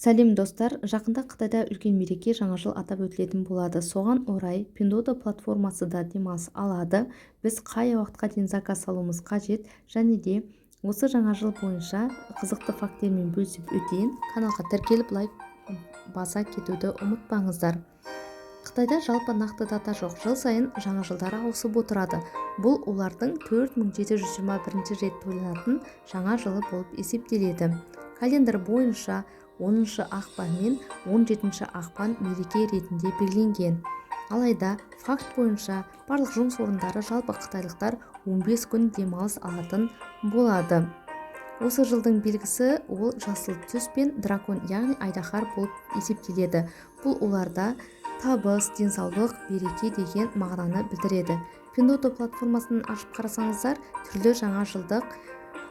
Сәлем достар, жақында Қытайда үлкен мереке жаңа жыл атап өтілетін болады. Соған орай Pinduoduo платформасы да демалыс алады. Біз қай уақытқа дейін заказ салуымыз қажет және де осы жаңа жыл бойынша қызықты фактермен бөлісіп өтейін. Каналға тіркеліп лайк баса кетуді ұмытпаңыздар. Қытайда жалпы нақты дата жоқ, жыл сайын жаңа жылдары ауысып отырады. Бұл олардың 4721 рет тойланатын жаңа жылы болып есептеледі. Календар бойынша 10 ақпан мен 17 ақпан мереке ретінде белгіленген. Алайда факт бойынша барлық жұмыс орындары жалпы қытайлықтар 15 күн демалыс алатын болады. Осы жылдың белгісі ол жасыл түс пен дракон, яғни айдаһар болып есептеледі. Бұл оларда табыс, денсаулық, береке деген мағынаны білдіреді. Pinduoduo платформасын ашып қарасаңыздар, түрлі жаңа жылдық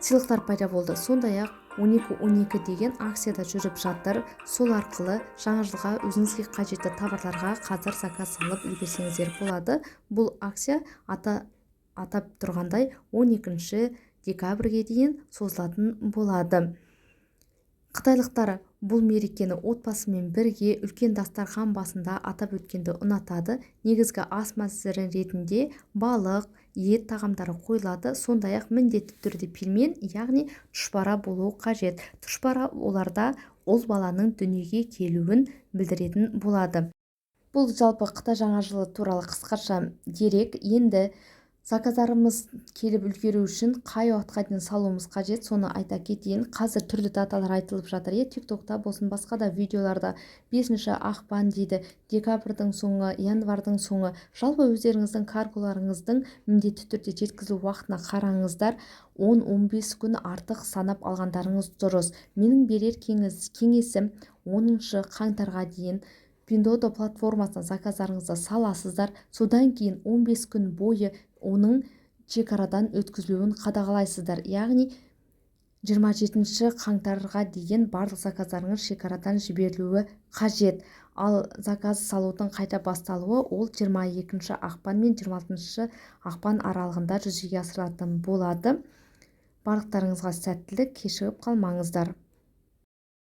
сыйлықтар пайда болды. Сондай-ақ 12-12 деген акцияда жүріп жатыр. Сол арқылы жаңа жылға өзіңізге қажетті товарларға қазір заказ салып үлгерсеңіздер болады. Бұл акция атап тұрғандай 12 декабрьге дейін созылатын болады. Қытайлықтар бұл мерекені отбасымен бірге үлкен дастархан басында атап өткенді ұнатады. Негізгі ас мәзірі ретінде балық, ет тағамдары қойылады. Сондай-ақ міндетті түрде пельмен, яғни тұшпара болуы қажет. Тұшпара оларда ұл баланың дүниеге келуін білдіретін болады. Бұл жалпы Қытай жаңа жылы туралы қысқаша дерек. Енді заказдарымыз келіп үлгеру үшін қай уақытқа дейін салуымыз қажет, соны айта кетейін. Қазір түрлі даталар айтылып жатыр. TikTokта болсын, басқа да видеоларда 5 ақпан дейді, декабрьдің соңы, январдың соңы. Жалпы өздеріңіздің карголарыңыздың міндетті түрде жеткізу уақытына қараңыздар. 10-15 күн артық санап алғандарыңыз дұрыс. Менің берер кеңесім 10 қаңтарға дейін Pinduoduo платформасына заказдарыңызды саласыздар. Содан кейін 15 күн бойы оның шекарадан өткізілуін қадағалайсыздар. Яғни 27 қаңтарға дейін барлық заказдарыңыз шекарадан жіберілуі қажет. Ал заказ салудың қайта басталуы ол 22 ақпан мен 26 ақпан аралығында жүзеге асырылатын болады. Барлықтарыңызға сәттілік, кешігіп қалмаңыздар.